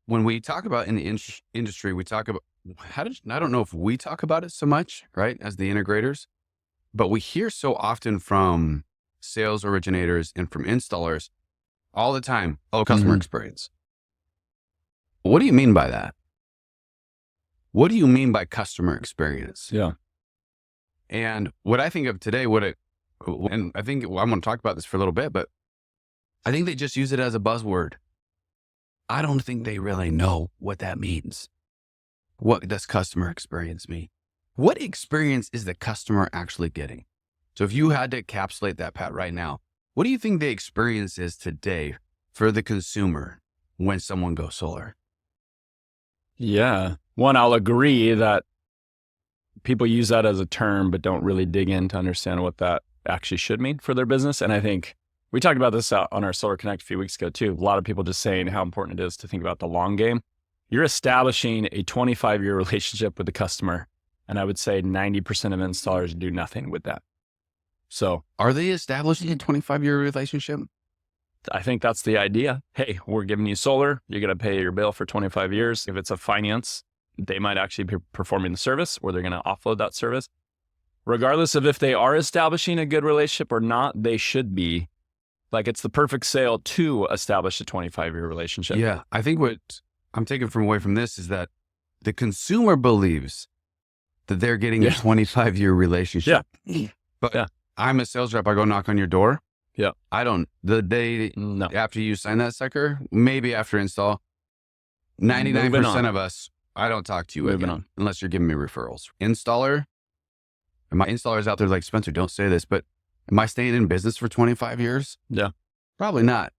when we talk about in the industry, we talk about I don't know if we talk about it so much, right, as the integrators, but we hear so often from sales originators and from installers all the time, customer experience. What do you mean by that? What do you mean by customer experience? Yeah. And what I think of today, and I think I'm going to talk about this for a little bit, but I think they just use it as a buzzword. I don't think they really know what that means. What does customer experience mean? What experience is the customer actually getting? So if you had to encapsulate that, Pat, right now, what do you think the experience is today for the consumer when someone goes solar? Yeah. One, I'll agree that people use that as a term, but don't really dig in to understand what that actually should mean for their business. And I think we talked about this on our SolarConnect a few weeks ago too. A lot of people just saying how important it is to think about the long game. You're establishing a 25-year relationship with the customer. And I would say 90% of installers do nothing with that. So are they establishing a 25-year relationship? I think that's the idea. Hey, we're giving you solar. You're going to pay your bill for 25 years. If it's a finance, they might actually be performing the service or they're going to offload that service. Regardless of if they are establishing a good relationship or not, they should be. Like it's the perfect sale to establish a 25-year relationship. Yeah. I think what I'm taking away from this is that the consumer believes that they're getting a 25-year relationship. Yeah. But I'm a sales rep. I go knock on your door. Yeah. The day after you sign that sucker, maybe after install, 99% of us, I don't talk to you again unless you're giving me referrals. Installer, and my installers out there like, Spencer, don't say this, but am I staying in business for 25 years? Yeah. Probably not.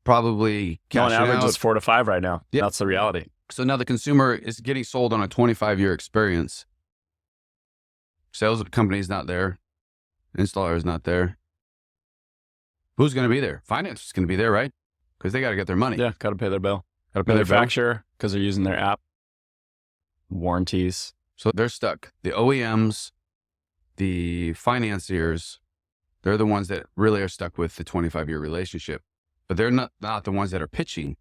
Probably on average is 4 to 5 right now. Yeah. That's the reality. So now the consumer is getting sold on a 25-year experience. Sales company is not there. Installer is not there. Who's going to be there? Finance is going to be there, right? Because they got to get their money. Yeah, got to pay their bill. Got to pay their manufacturer because they're using their app. Warranties. So they're stuck. The OEMs, the financiers, they're the ones that really are stuck with the 25-year relationship. But they're not the ones that are pitching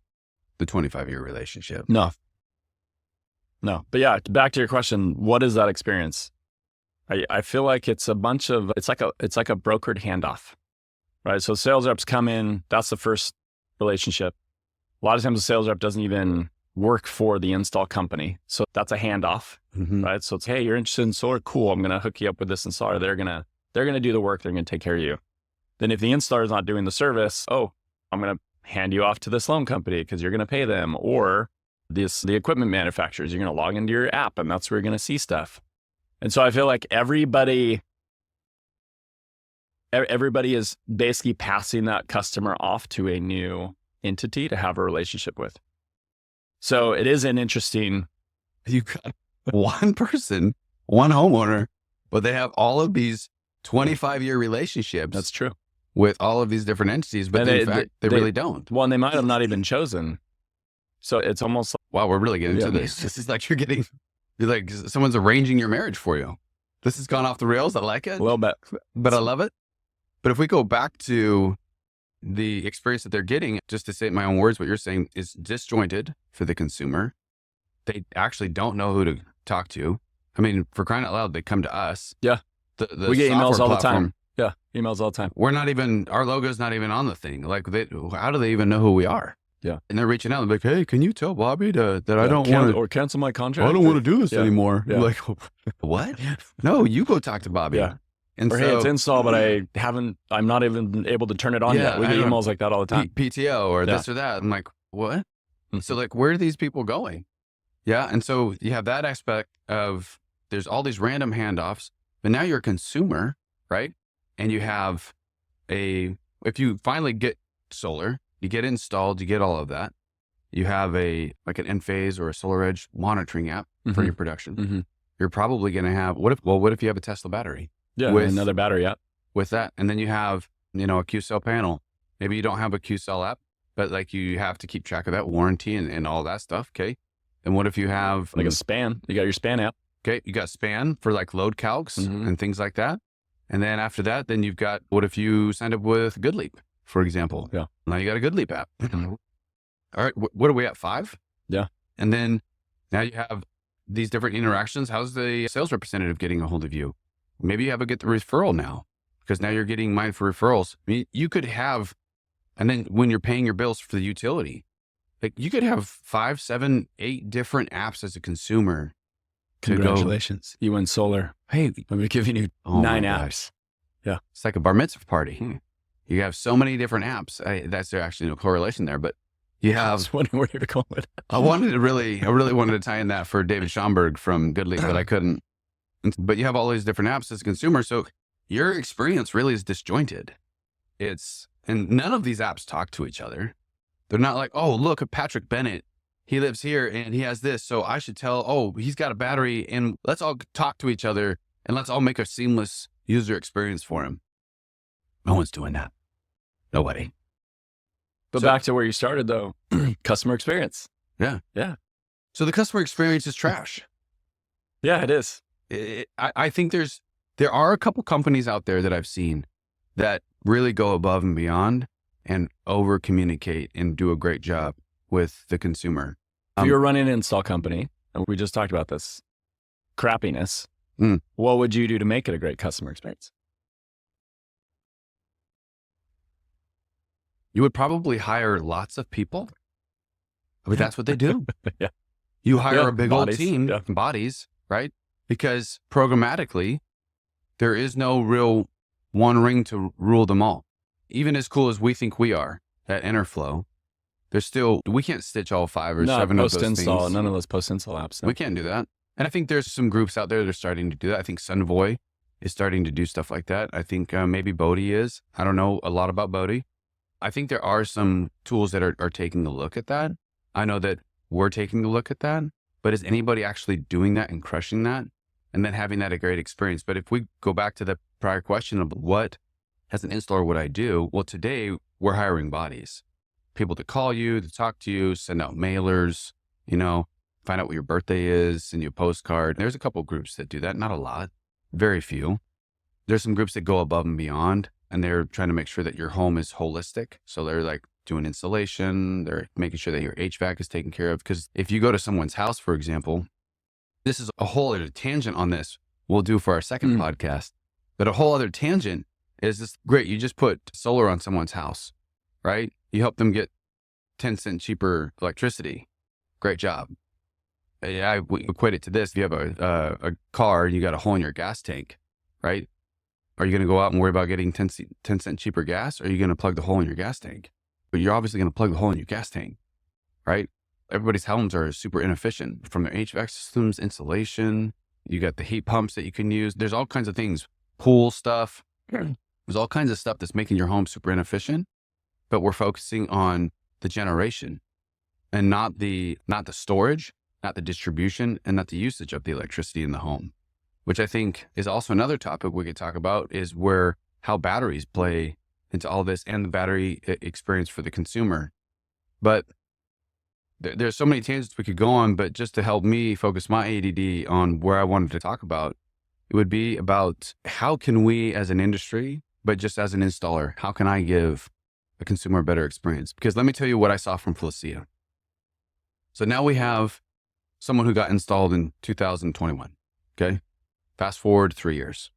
the 25-year relationship. No. But yeah, back to your question, what is that experience? I feel like it's like a brokered handoff. Right. So sales reps come in, that's the first relationship. A lot of times the sales rep doesn't even work for the install company. So that's a handoff, right? So it's, hey, you're interested in solar? Cool. I'm going to hook you up with this installer. They're going to do the work. They're going to take care of you. Then if the installer is not doing the service, I'm going to hand you off to this loan company because you're going to pay them, or the equipment manufacturers. You're going to log into your app and that's where you're going to see stuff. And so I feel like everybody is basically passing that customer off to a new entity to have a relationship with. So it is an interesting. You got one person, one homeowner, but they have all of these 25-year relationships. That's true. With all of these different entities, but in fact, they really don't. Well, and they might have not even chosen. So it's almost like, wow, we're really getting into this. This is like you're like someone's arranging your marriage for you. This has gone off the rails. I like it. A little bit. But I love it. But if we go back to the experience that they're getting, just to say it in my own words, what you're saying is disjointed for the consumer. They actually don't know who to talk to. I mean, for crying out loud, they come to us. Yeah. We get emails all the time. Yeah. Emails all the time. Our logo's not even on the thing. Like, how do they even know who we are? Yeah. And they're reaching out and like, hey, can you tell Bobby that I don't want to, or cancel my contract? I don't want to do this anymore. Yeah. Like, what? No, you go talk to Bobby. Yeah. And hey, it's installed, but I'm not even able to turn it on yet. We get emails like that all the time. PTO or this or that. I'm like, what? Mm-hmm. So like, where are these people going? Yeah. And so you have that aspect of there's all these random handoffs, but now you're a consumer, right? And you have if you finally get solar, you get installed, you get all of that. You have an Enphase or a SolarEdge monitoring app for your production. Mm-hmm. You're probably going to have, what if you have a Tesla battery? Yeah, with another battery app. With that. And then you have, a Q-cell panel. Maybe you don't have a Q-cell app, but like you have to keep track of that warranty and all that stuff. Okay. And what if you have like a span? You got your span app. Okay. You got span for like load calcs and things like that. And then after that, then you've got, what if you signed up with GoodLeap, for example? Yeah. Now you got a GoodLeap app. All right. What are we at? 5? Yeah. And then now you have these different interactions. How's the sales representative getting a hold of you? Maybe you have to get the referral now because now you're getting mine for referrals. I mean, you could have, and then when you're paying your bills for the utility, like you could have 5, 7, 8 different apps as a consumer. Congratulations. You win solar. Hey, I'm giving you 9 apps. Yeah. It's like a bar mitzvah party. You have so many different apps. That's actually no correlation there, but you have. I was wondering where you're going with it. I really wanted to tie in that for David Schomburg from Goodly, but I couldn't. But you have all these different apps as a consumer. So your experience really is disjointed. And none of these apps talk to each other. They're not like, oh, look at Patrick Bennett. He lives here and he has this. So I should tell, oh, he's got a battery and let's all talk to each other and let's all make a seamless user experience for him. No one's doing that. Nobody. But back to where you started though, customer experience. Yeah. Yeah. So the customer experience is trash. Yeah, it is. I think there are a couple companies out there that I've seen that really go above and beyond and over communicate and do a great job with the consumer. If you were running an install company, and we just talked about this crappiness, what would you do to make it a great customer experience? You would probably hire lots of people. I mean, that's what they do. Yeah. You hire a big bodies. old team, bodies, right? Because programmatically, there is no real one ring to rule them all. Even as cool as we think we are at Enerflo, we can't stitch all 5 or 7 of those things. None of those post-install apps. No. We can't do that. And I think there's some groups out there that are starting to do that. I think Sunvoy is starting to do stuff like that. I think maybe Bodhi is. I don't know a lot about Bodhi. I think there are some tools that are taking a look at that. I know that we're taking a look at that, but is anybody actually doing that and crushing that and then having that a great experience? But if we go back to the prior question of what as an installer would I do? Well, today we're hiring bodies, people to call you, to talk to you, send out mailers, find out what your birthday is, send you a postcard. There's a couple groups that do that. Not a lot, very few. There's some groups that go above and beyond, and they're trying to make sure that your home is holistic. So they're like doing installation. They're making sure that your HVAC is taken care of. Because if you go to someone's house, for example, this is a whole other tangent on this we'll do for our second podcast. But a whole other tangent is this great. You just put solar on someone's house, right? You help them get 10 cents cheaper electricity. Great job. I equate it to this. If you have a car and you got a hole in your gas tank, right? Are you going to go out and worry about getting 10 cent cheaper gas? Or are you going to plug the hole in your gas tank? But you're obviously going to plug the hole in your gas tank, right? Everybody's homes are super inefficient from their HVAC systems, insulation. You got the heat pumps that you can use. There's all kinds of things, pool stuff. There's all kinds of stuff that's making your home super inefficient, but we're focusing on the generation and not the storage, not the distribution, and not the usage of the electricity in the home, which I think is also another topic we could talk about, is how batteries play into all this and the battery experience for the consumer. But there's so many tangents we could go on, but just to help me focus my ADD on where I wanted to talk about, it would be about how can we as an industry, but just as an installer, how can I give a consumer a better experience? Because let me tell you what I saw from Felicia. So now we have someone who got installed in 2021. Okay. Fast forward 3 years.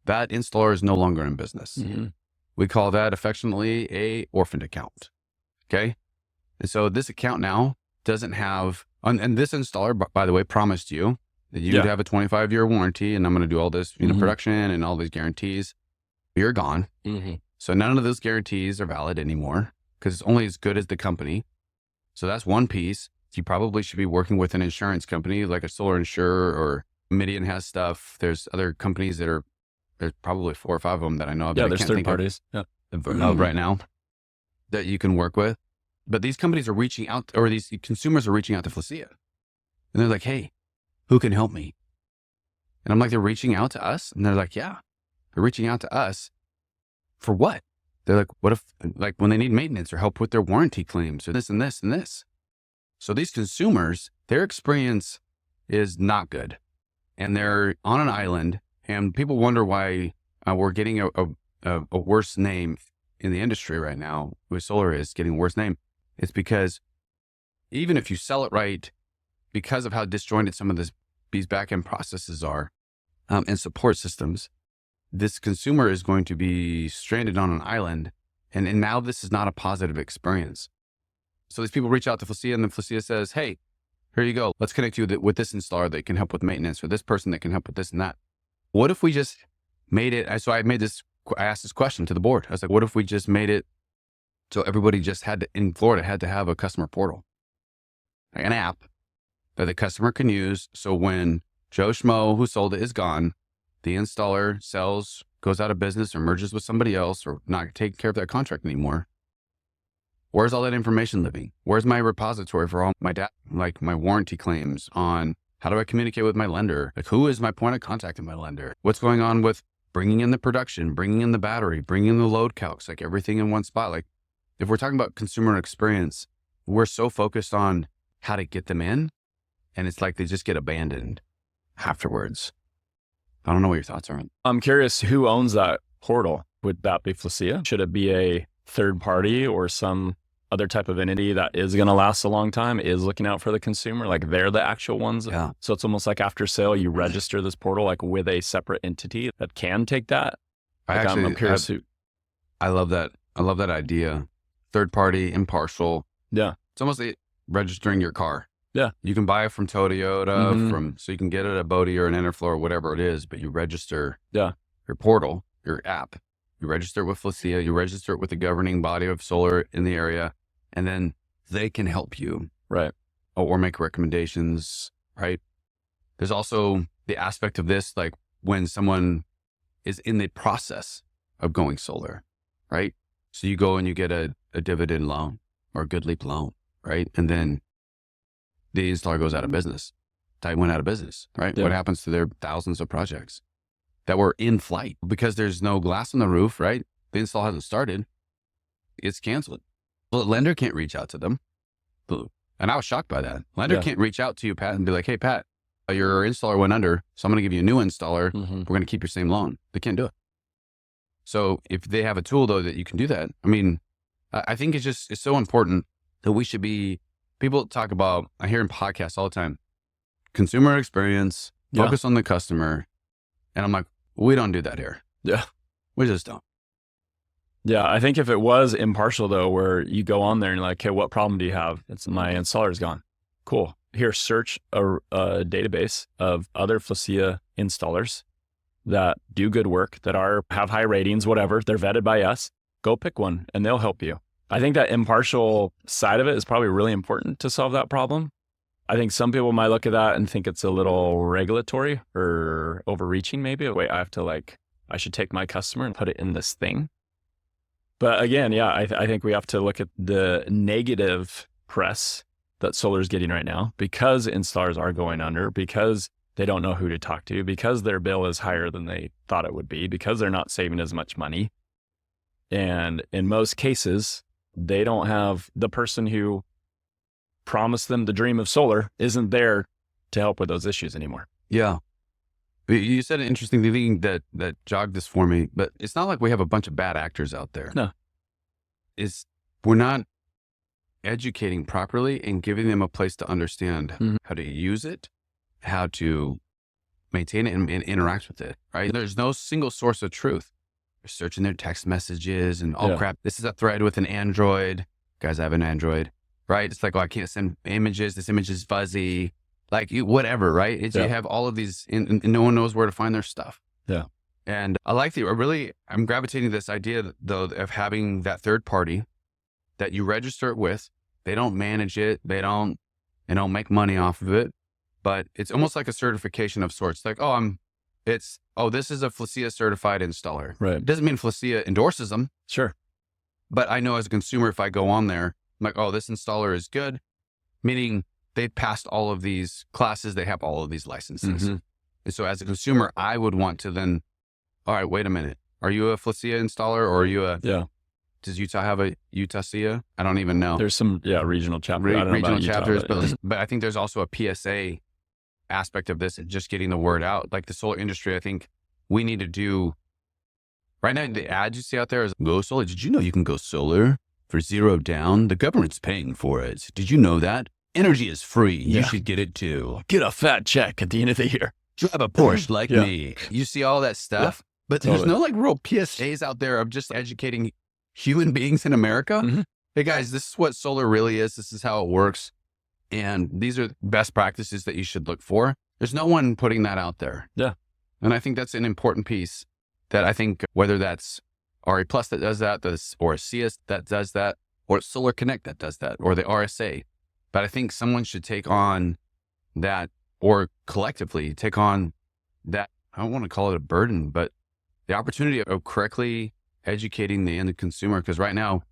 That installer is no longer in business. Mm-hmm. We call that affectionately a orphaned account. Okay. And so this account now doesn't have, and this installer, by the way, promised you that you'd have a 25-year warranty and I'm going to do all this, production and all these guarantees. You're gone. Mm-hmm. So none of those guarantees are valid anymore because it's only as good as the company. So that's one piece. You probably should be working with an insurance company like a Solar Insurer, or Midian has stuff. There's other companies there's probably 4 or 5 of them that I know of. Yeah, there's third parties right now that you can work with. But these companies are reaching out, or these consumers are reaching out to Felicia. And they're like, hey, who can help me? And I'm like, they're reaching out to us? And they're like, yeah, they're reaching out to us for what? They're like, what if, like when they need maintenance or help with their warranty claims or this and this and this. So these consumers, their experience is not good. And they're on an island, and people wonder why we're getting a worse name in the industry right now. With solar is getting a worse name. It's because even if you sell it right, because of how disjointed some of these back-end processes are and support systems, this consumer is going to be stranded on an island. And now this is not a positive experience. So these people reach out to Flacia, and then Flacia says, hey, here you go. Let's connect you with this installer that can help with maintenance, or this person that can help with this and that. What if we just made it? So I asked this question to the board. I was like, what if we just made it so everybody just in Florida had to have a customer portal, like an app that the customer can use. So when Joe Schmo, who sold it, is gone, the installer goes out of business or merges with somebody else or not taking care of that contract anymore. Where's all that information living? Where's my repository for all my data, like my warranty claims on how do I communicate with my lender? Like, who is my point of contact in my lender? What's going on with bringing in the production, bringing in the battery, bringing in the load calcs, like everything in one spot. Like if we're talking about consumer experience, we're so focused on how to get them in, and it's like they just get abandoned afterwards. I don't know what your thoughts are. I'm curious, who owns that portal? Would that be Flacia? Should it be a third party or some other type of entity that is going to last a long time, is looking out for the consumer? Like they're the actual ones. Yeah. So it's almost like after sale, you register this portal like with a separate entity that can take that. Like I'm curious who. I love that. I love that idea. Third party, impartial. Yeah. It's almost like registering your car. Yeah. You can buy it from Toyota, so you can get it at Bodie or an Enerflo or whatever it is, but you register your portal, your app. You register it with Flacia, you register it with the governing body of solar in the area, and then they can help you. Right. Or make recommendations, right? There's also the aspect of this, like when someone is in the process of going solar, right? So you go and you get a dividend loan or a Good Leap loan, right? And then the installer goes out of business. Type went out of business, right? Yeah. What happens to their thousands of projects that were in flight because there's no glass on the roof, right? The install hasn't started. It's canceled. Well, the lender can't reach out to them. And I was shocked by that. Lender can't reach out to you, Pat, and be like, hey, Pat, your installer went under, so I'm going to give you a new installer. We're going to keep your same loan. They can't do it. So if they have a tool, though, that you can do that, I mean, I think it's so important that we should be, people talk about, I hear in podcasts all the time, consumer experience, focus on the customer. And I'm like, we don't do that here. Yeah. We just don't. Yeah. I think if it was impartial though, where you go on there and you're like, okay, what problem do you have? It's my installer's gone. Cool. Here, search a database of other Flacia installers that do good work, that have high ratings, whatever. They're vetted by us. Go pick one and they'll help you. I think that impartial side of it is probably really important to solve that problem. I think some people might look at that and think it's a little regulatory or overreaching maybe. Wait, I should take my customer and put it in this thing. But again, I think we have to look at the negative press that solar is getting right now because installers are going under, because they don't know who to talk to, because their bill is higher than they thought it would be, because they're not saving as much money. And in most cases, they don't have the person who promised them the dream of solar isn't there to help with those issues anymore. Yeah. You said an interesting thing that jogged this for me, but it's not like we have a bunch of bad actors out there. No. We're not educating properly and giving them a place to understand how to use it, how to maintain it and interact with it, right? There's no single source of truth. They're searching their text messages and, crap, this is a thread with an Android. Guys, I have an Android, right? It's like, I can't send images. This image is fuzzy. Like whatever, right? You have all of these and no one knows where to find their stuff. Yeah. And I like I'm gravitating to this idea though of having that third party that you register it with. They don't manage it. They don't make money off of it, but it's almost like a certification of sorts. Like, this is a Flacia certified installer. Right. It doesn't mean Flacia endorses them. Sure. But I know as a consumer, if I go on there, I'm like, this installer is good, meaning they've passed all of these classes. They have all of these licenses. And so as a consumer, I would want to then, all right, wait a minute. Are you a Flacia installer or are you does Utah have a Utah SIA? I don't even know. There's some, regional chapters. Regional chapters, but I think there's also a PSA aspect of this and just getting the word out. Like the solar industry, I think we need to do, right now, the ads you see out there is go solar. Did you know you can go solar for $0 down? The government's paying for it. Did you know that? energy is free. You Yeah. should get it too. Get a fat check at the end of the year. Drive a Porsche like Yeah. me. You see all that stuff, but totally. there's no like real PSAs out there of just educating human beings in America. Mhm. Hey guys, this is what solar really is. This is how it works. And these are best practices that you should look for. There's no one putting that out there. Yeah. And I think that's an important piece that I think whether that's RE Plus that does that, or CS that does that, or SolarConnect that does that, or the RSA. But I think someone should take on that, or collectively take on that. I don't want to call it a burden, but the opportunity of correctly educating the end consumer. Because right now,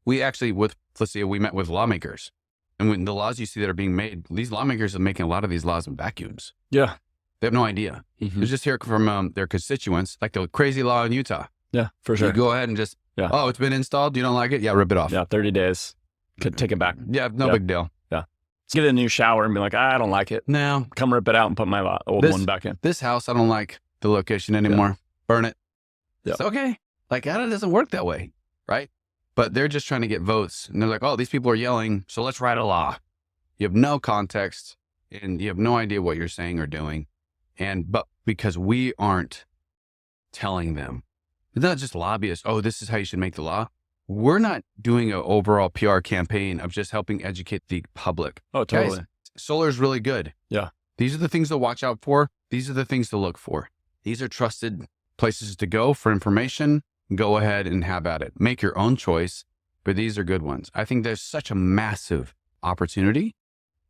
we actually, with Felicia, we met with lawmakers. And when the laws you see that are being made, these lawmakers are making a lot of these laws in vacuums. Yeah. They have no idea. Mhm. They just hear from their constituents, like the crazy law in Utah. Yeah, for sure. You go ahead and just, Yeah. oh, it's been installed. You don't like it? Yeah, rip it off. Yeah, 30 days. Could take it back. Yeah, no Yeah. big deal. Let's get a new shower and be like, I don't like it. No, Come rip it out and put my old This- one back in. this house, I don't like the location anymore. Burn it. Yeah. It's okay. Like, that doesn't work that way, right? But they're just trying to get votes. And they're like, oh, these people are yelling, so let's write a law. You have no context and you have no idea what you're saying or doing. But because we aren't telling them, it's not just lobbyists, oh, this is how you should make the law. We're not doing an overall PR campaign of just helping educate the public. Oh, totally. Guys, solar is really good. Yeah. These are the things to watch out for. These are the things to look for. These are trusted places to go for information. Go ahead and have at it. Make your own choice, but these are good ones. I think there's such a massive opportunity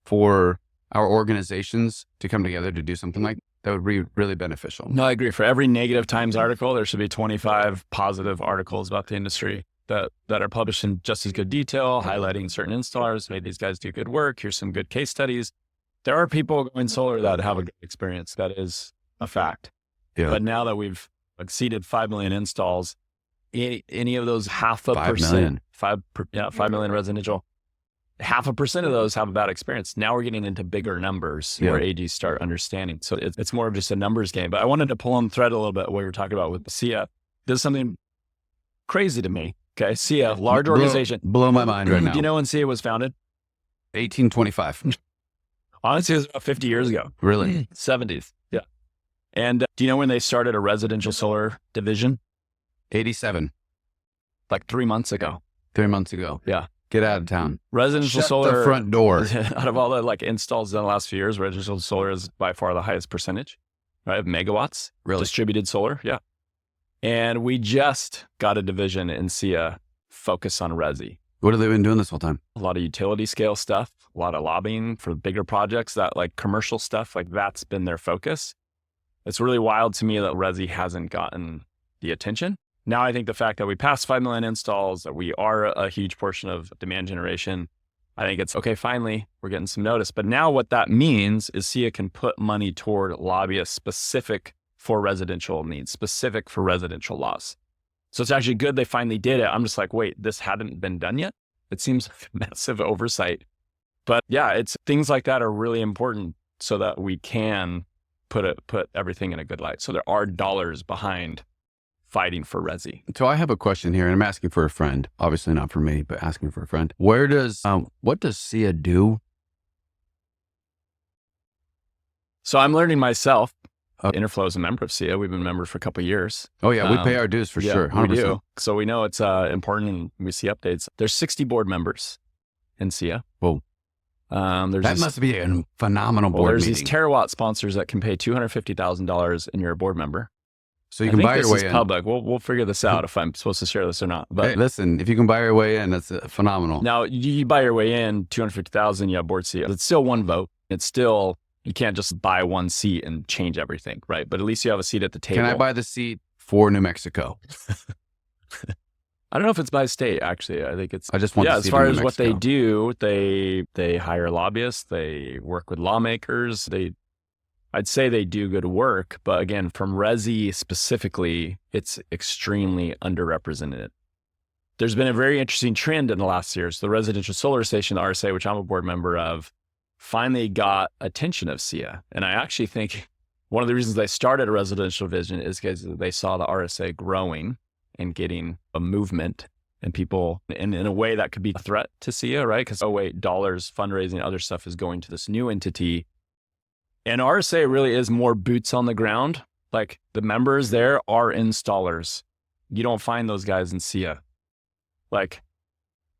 for our organizations to come together to do something like that would be really beneficial. No, I agree. For every negative Times article, there should be 25 positive articles about the industry that are published in just as good detail, highlighting certain installers. Hey, these guys do good work. Here's some good case studies. There are people going solar that have a good experience. That is a fact. Yeah. But now that we've exceeded 5 million installs, any of those 0.5%, million. 5 million residential, 0.5% of those have a bad experience. Now we're getting into bigger numbers where AGs start understanding. So it's more of just a numbers game. But I wanted to pull on the thread a little bit what we were talking about with SIA. This is something crazy to me. Okay. SIA, large organization. Blow my mind right now. Do you know when SIA was founded? 1825. Honestly, it was about 50 years ago. Really? 70s. Yeah. And do you know when they started a residential solar division? 87. Like 3 months ago. 3 months ago. Yeah. Get out of town. Residential Shut solar. the front door. Out of all the like installs in the last few years, residential solar is by far the highest percentage, right? Of megawatts. Really? Distributed solar. Yeah. And we just got a division in SIA focus on resi. What have they been doing this whole time? A lot of utility scale stuff, a lot of lobbying for bigger projects, that like commercial stuff, like that's been their focus. It's really wild to me that resi hasn't gotten the attention. Now I think the fact that we passed 5 million installs, that we are a huge portion of demand generation, I think it's okay, finally, we're getting some notice. But now what that means is SIA can put money toward lobbyists specific for residential needs, specific for residential laws. So it's actually good they finally did it. I'm just like, wait, this hadn't been done yet? It seems like massive oversight. But yeah, it's things like that are really important so that we can put everything in a good light. So there are dollars behind fighting for resi. So I have a question here, and I'm asking for a friend. Obviously not for me, but asking for a friend. What does SIA do? So I'm learning myself. Enerflo is a member of SIA. We've been members for a couple of years. Oh yeah, we pay our dues for sure. 100%. We do. So we know it's important, and we see updates. There's 60 board members in SIA. Whoa. That must be a phenomenal board there's meeting. these terawatt sponsors that can pay $250,000 and you're a board member. So you can buy your way in. Public. We'll figure this out if I'm supposed to share this or not. But hey, listen, if you can buy your way in, that's phenomenal. Now you buy your way in, $250,000, you have board seat. It's still one vote. It's still, you can't just buy one seat and change everything, right? But at least you have a seat at the table. Can I buy the seat for New Mexico? I don't know if it's by state, actually. I think it's... I just want to see as far as what they do, they hire lobbyists, they work with lawmakers, I'd say they do good work, but again, from resi specifically, it's extremely underrepresented. There's been a very interesting trend in the last years. The residential solar station, the RSA, which I'm a board member of, finally got attention of SIA. And I actually think one of the reasons they started a residential division is because they saw the RSA growing and getting a movement. and people in a way that could be a threat to SIA, right? Because, oh wait, dollars, fundraising, other stuff is going to this new entity. And RSA really is more boots on the ground. Like the members there are installers. You don't find those guys in SIA. Like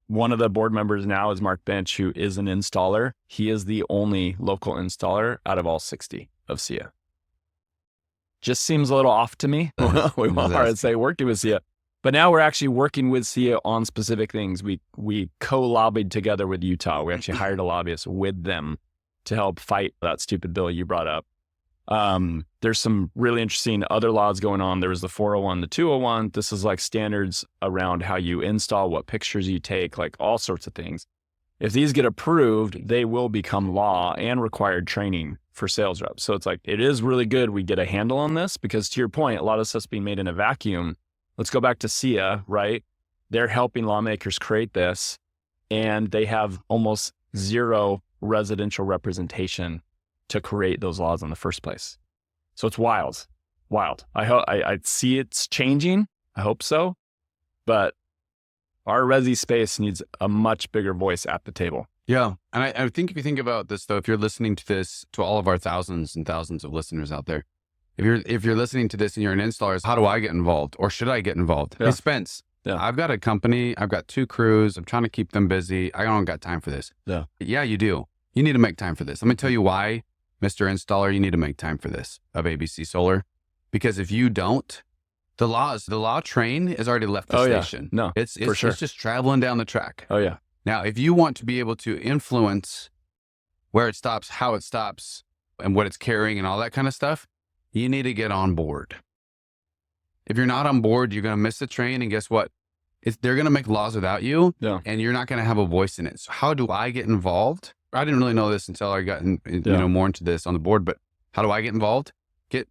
one of the board members now is Mark Bench, who is an installer. He is the only local installer out of all 60 of SIA. Just seems a little off to me. We want RSA working with SIA. But now we're actually working with SIA on specific things. We co-lobbied together with Utah. We actually hired a lobbyist with them to help fight that stupid bill you brought up. There's some really interesting other laws going on. There was the 401, the 201. This is like standards around how you install, what pictures you take, like all sorts of things. If these get approved, they will become law and required training for sales reps. So it's like, it is really good we get a handle on this because to your point, a lot of stuff's being made in a vacuum. Let's go back to SIA, right? They're helping lawmakers create this and they have almost zero residential representation to create those laws in the first place. So it's wild. I see it's changing. I hope so. But our resi space needs a much bigger voice at the table. Yeah. And I think if you think about this, though, if you're listening to this, to all of our thousands and thousands of listeners out there, if you're listening to this and you're an installer, how do I get involved or should I get involved? Yeah. Hey, Spence, I've got a company. I've got 2 crews. I'm trying to keep them busy. I don't got time for this. Yeah, you do. You need to make time for this. Let me tell you why, Mr. Installer, you need to make time for this of ABC Solar. Because if you don't, the law train has already left the station. Yeah. No, it's for sure. It's just traveling down the track. Oh yeah. Now, if you want to be able to influence where it stops, how it stops, and what it's carrying and all that kind of stuff, you need to get on board. If you're not on board, you're going to miss the train. And guess what? They're going to make laws without you, and you're not going to have a voice in it. So how do I get involved? I didn't really know this until I got more into this on the board, but how do I get involved?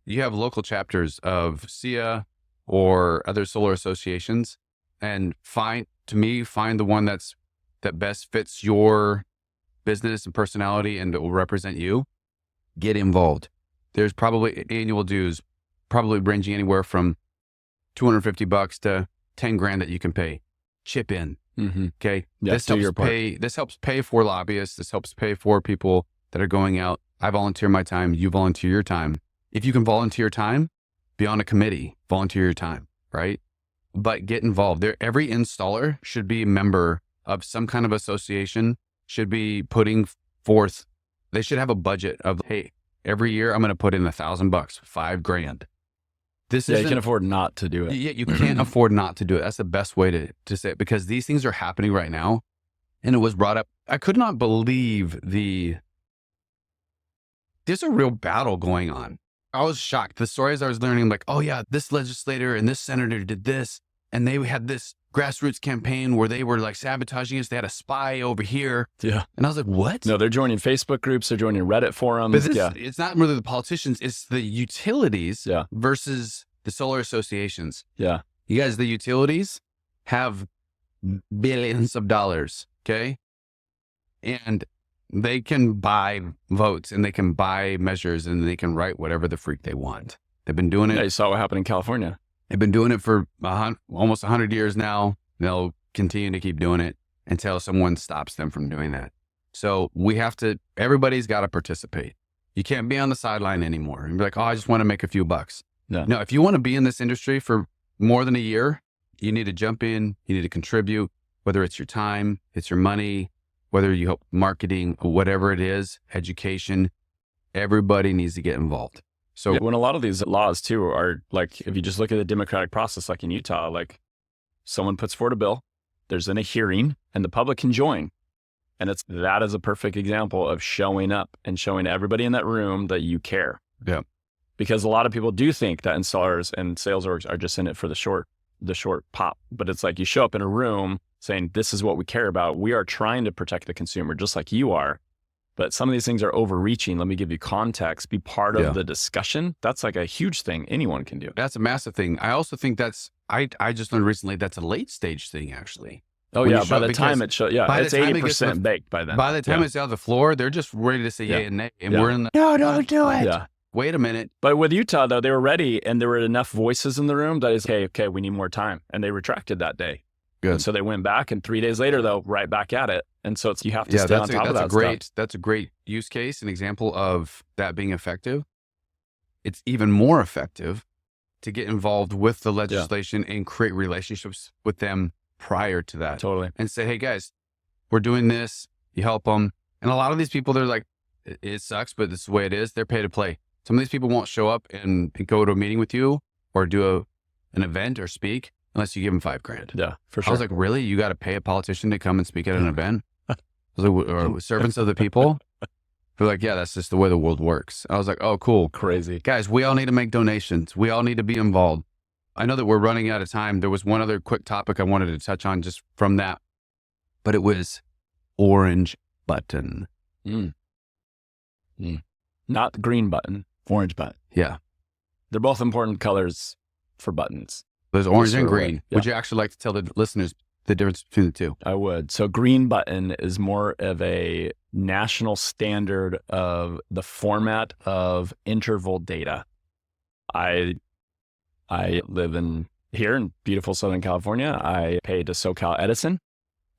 You have local chapters of SIA or other solar associations, and find the one that best fits your business and personality and that will represent you. Get involved. There's probably annual dues, probably ranging anywhere from $250 to $10,000 that you can pay. Chip in. Mm-hmm. Okay. Yeah, This helps pay for lobbyists. This helps pay for people that are going out. I volunteer my time. You volunteer your time. If you can volunteer time, be on a committee, volunteer your time, right? But get involved. Every installer should be a member of some kind of association, should be putting forth, they should have a budget of, hey, every year I'm going to put in $1,000, $5,000. You can afford not to do it. Yeah, you can't afford not to do it. That's the best way to say it, because these things are happening right now. And it was brought up. I could not believe there's a real battle going on. I was shocked. The stories I was learning, like, oh yeah, this legislator and this senator did this, and they had this grassroots campaign where they were like sabotaging us. They had a spy over here. Yeah. And I was like, what? No, they're joining Facebook groups. They're joining Reddit forums. But it's not really the politicians. It's the utilities versus the solar associations. Yeah. You guys, the utilities have billions of dollars. Okay. And they can buy votes and they can buy measures and they can write whatever the freak they want. They've been doing it. Yeah, you saw what happened in California. They've been doing it for almost 100 years now. They'll continue to keep doing it until someone stops them from doing that. So everybody's got to participate. You can't be on the sideline anymore and be like, oh, I just want to make a few bucks. No, if you want to be in this industry for more than a year, you need to jump in, you need to contribute, whether it's your time, it's your money, whether you help marketing, whatever it is, education, everybody needs to get involved. So when a lot of these laws too are like, if you just look at the democratic process, like in Utah, like someone puts forward a bill, there's then a hearing and the public can join. And that is a perfect example of showing up and showing everybody in that room that you care. Yeah. Because a lot of people do think that installers and sales orgs are just in it for the short pop. But it's like you show up in a room saying, this is what we care about. We are trying to protect the consumer just like you are. But some of these things are overreaching. Let me give you context, be part of the discussion. That's like a huge thing anyone can do. That's a massive thing. I also think I just learned recently that's a late stage thing actually. Oh yeah, by the time it's 80% baked by then. By the time it's out the floor, they're just ready to say yay and nay. And we're in the, no, don't do it. Yeah. Wait a minute. But with Utah though, they were ready and there were enough voices in the room that is, okay, we need more time. And they retracted that day. Good. And so they went back, and 3 days later, though, right back at it. And so you have to stay on top of that stuff. That's a great use case, an example of that being effective. It's even more effective to get involved with the legislation and create relationships with them prior to that. Totally. And say, hey guys, we're doing this. You help them. And a lot of these people, they're like, it sucks, but this is the way it is. They're pay to play. Some of these people won't show up and go to a meeting with you or do an event or speak unless you give them $5,000. Yeah, for sure. I was like, really? You got to pay a politician to come and speak at an event? I was like, or servants of the people? They're like, yeah, that's just the way the world works. I was like, oh, cool. Crazy. Guys, we all need to make donations. We all need to be involved. I know that we're running out of time. There was one other quick topic I wanted to touch on just from that, but it was orange button. Not the green button, orange button. Yeah. They're both important colors for buttons. There's orange and Sort of way. green. Yeah. Would you actually like to tell the listeners the difference between the two? I would. So green button is more of a national standard of the format of interval data. I live here in beautiful Southern California. I pay to SoCal Edison.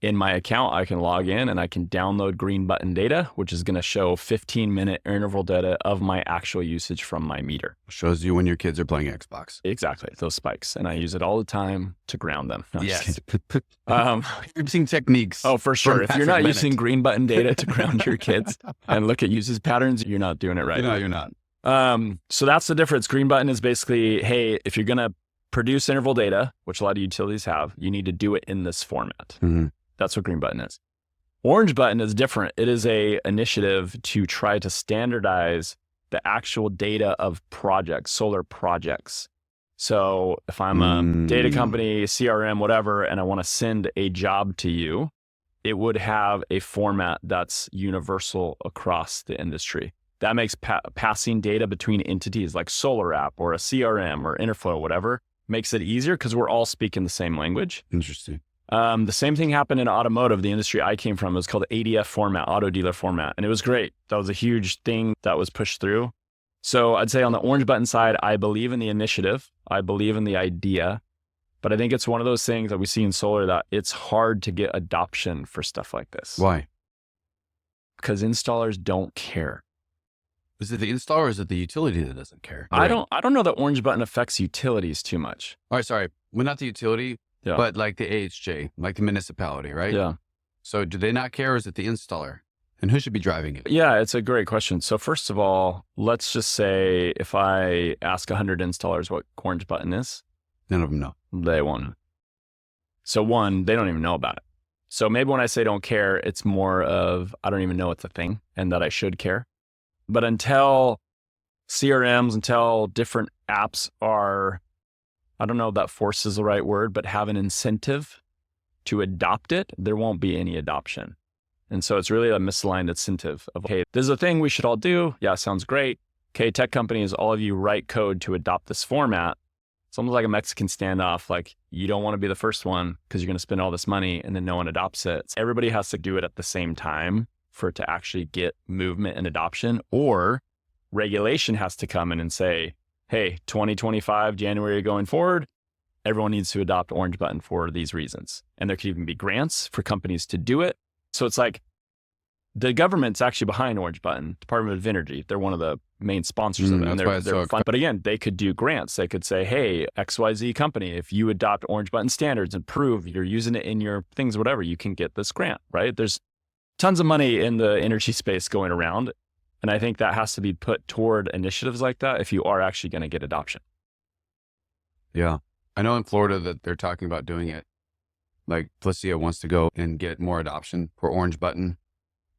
In my account, I can log in and I can download green button data, which is going to show 15-minute interval data of my actual usage from my meter. Shows you when your kids are playing Xbox. Exactly. Those spikes. And I use it all the time to ground them. No, Yes. Using techniques. Oh, for sure. If you're not Patrick using Bennett. green button data to ground your kids and look at usage patterns, you're not doing it right. No, you're not. So that's the difference. Green button is basically, hey, if you're going to produce interval data, which a lot of utilities have, you need to do it in this format. Mm-hmm. That's what green button is. Orange button is different. It is a initiative to try to standardize the actual data of projects, solar projects. So if I'm a data company, CRM, whatever, and I want to send a job to you, it would have a format that's universal across the industry. That makes passing data between entities like Solar App or a CRM or Enerflo, whatever, makes it easier because we're all speaking the same language. Interesting. The same thing happened in automotive. The industry I came from, it was called ADF format, auto dealer format. And it was great. That was a huge thing that was pushed through. So I'd say on the orange button side, I believe in the initiative. I believe in the idea. But I think it's one of those things that we see in solar that it's hard to get adoption for stuff like this. Why? Because installers don't care. Is it the installer or is it the utility that doesn't care? I don't know that orange button affects utilities too much. All right, sorry. Well, not the utility, but like the AHJ, like the municipality, right? Yeah. So do they not care or is it the installer? And who should be driving it? Yeah, it's a great question. So first of all, let's just say if I ask 100 installers what orange button is, None of them know. they won't know. So one, they don't even know about it. So maybe when I say don't care, it's more of I don't even know it's a thing and that I should care. But until CRMs, until different apps are, I don't know if that force is the right word, but have an incentive to adopt it, there won't be any adoption. And so it's really a misaligned incentive of, hey, this is a thing we should all do. Yeah, sounds great. Okay, tech companies, all of you write code to adopt this format. It's almost like a Mexican standoff. Like you don't want to be the first one because you're going to spend all this money and then no one adopts it. Everybody has to do it at the same time for it to actually get movement and adoption, or regulation has to come in and say, hey, 2025, January going forward, everyone needs to adopt orange button for these reasons. And there could even be grants for companies to do it. So it's like the government's actually behind orange button, Department of Energy. They're one of the main sponsors of it. And they're fun. But again, they could do grants. They could say, hey, XYZ company, if you adopt orange button standards and prove you're using it in your things, whatever, you can get this grant, right? There's tons of money in the energy space going around. And I think that has to be put toward initiatives like that if you are actually going to get adoption. Yeah. I know in Florida that they're talking about doing it. Like Felicia wants to go and get more adoption for orange button.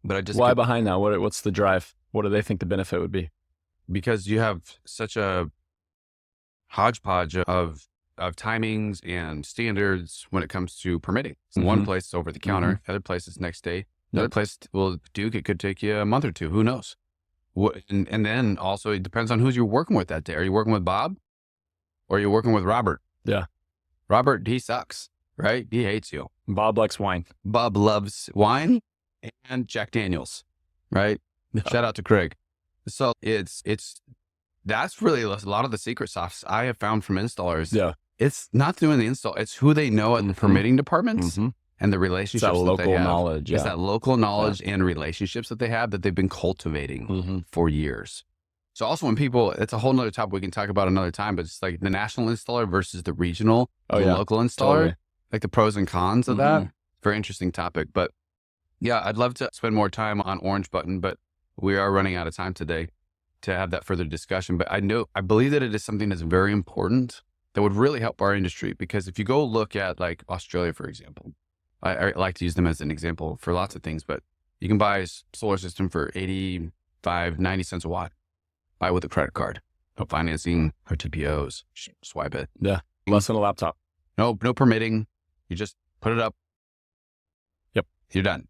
But I just Why behind that? What's the drive? What do they think the benefit would be? Because you have such a hodgepodge of timings and standards when it comes to permitting. Mm-hmm. One place is over the counter, the other place is next day. The other place will it could take you a month or two. Who knows? And then also it depends on who you're working with that day. Are you working with Bob or are you working with Robert? Yeah. Robert, he sucks, right? He hates you. Bob likes wine. Bob loves wine and Jack Daniels, right? Yeah. Shout out to Craig. So it's that's really a lot of the secret sauce I have found from installers. Yeah. it's not doing the install. It's who they know at the permitting departments and the relationships that that local they have. knowledge. It's that local knowledge and relationships that they have that they've been cultivating for years. So also when people, it's a whole nother topic we can talk about another time, but it's like the national installer versus the regional, local installer, like the pros and cons of that. Very interesting topic. But yeah, I'd love to spend more time on Orange Button, but we are running out of time today to have that further discussion. But I believe that it is something that's very important that would really help our industry, because if you go look at like Australia, for example, I like to use them as an example for lots of things, but you can buy a solar system for 85, 90 cents a watt. Buy with a credit card. No financing, or TPOs. Swipe it. Yeah. Less than a laptop. No permitting. You just put it up. Yep. You're done.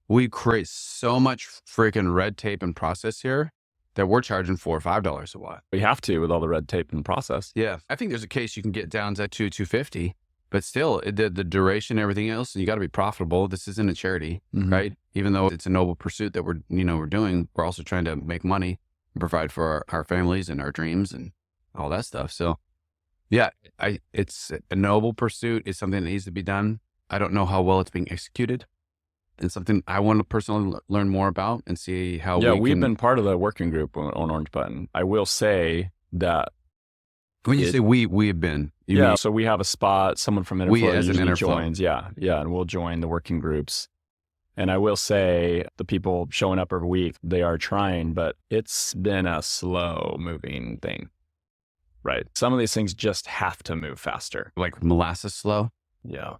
We create so much freaking red tape and process here that we're charging $4 or $5 a watt. We have to with all the red tape and process. Yeah. I think there's a case you can get down to $250, but still the duration and everything else, you got to be profitable. This isn't a charity, right? Even though it's a noble pursuit that we're doing, we're also trying to make money and provide for our families and our dreams and all that stuff. So yeah, it's a noble pursuit. It's something that needs to be done. I don't know how well it's being executed. It's something I want to personally learn more about and see how we've been part of the working group on Orange Button. I will say that when you say we have been, so we have a spot, someone from Enerflo usually joins. Yeah. And we'll join the working groups. And I will say the people showing up every week, they are trying, but it's been a slow moving thing, right? Some of these things just have to move faster. Like molasses slow. Yeah.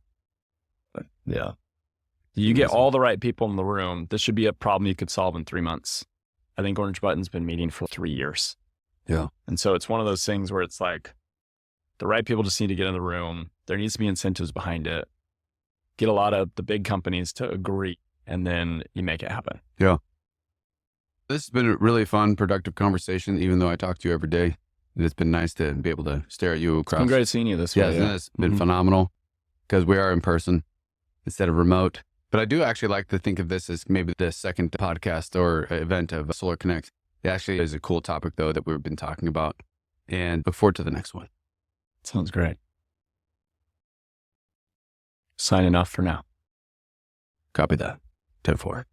You get all the right people in the room. This should be a problem you could solve in 3 months. I think Orange Button's been meeting for 3 years. Yeah. And so it's one of those things where it's like the right people just need to get in the room. There needs to be incentives behind it. Get a lot of the big companies to agree, and then you make it happen. Yeah. This has been a really fun, productive conversation, even though I talk to you every day. It's been nice to be able to stare at you across. It's been great seeing you this way. Yeah, it's been phenomenal because we are in person instead of remote. But I do actually like to think of this as maybe the second podcast or event of SolarConnect. It actually is a cool topic, though, that we've been talking about. And look forward to the next one. Sounds great. Signing off for now. Copy that. 10-4.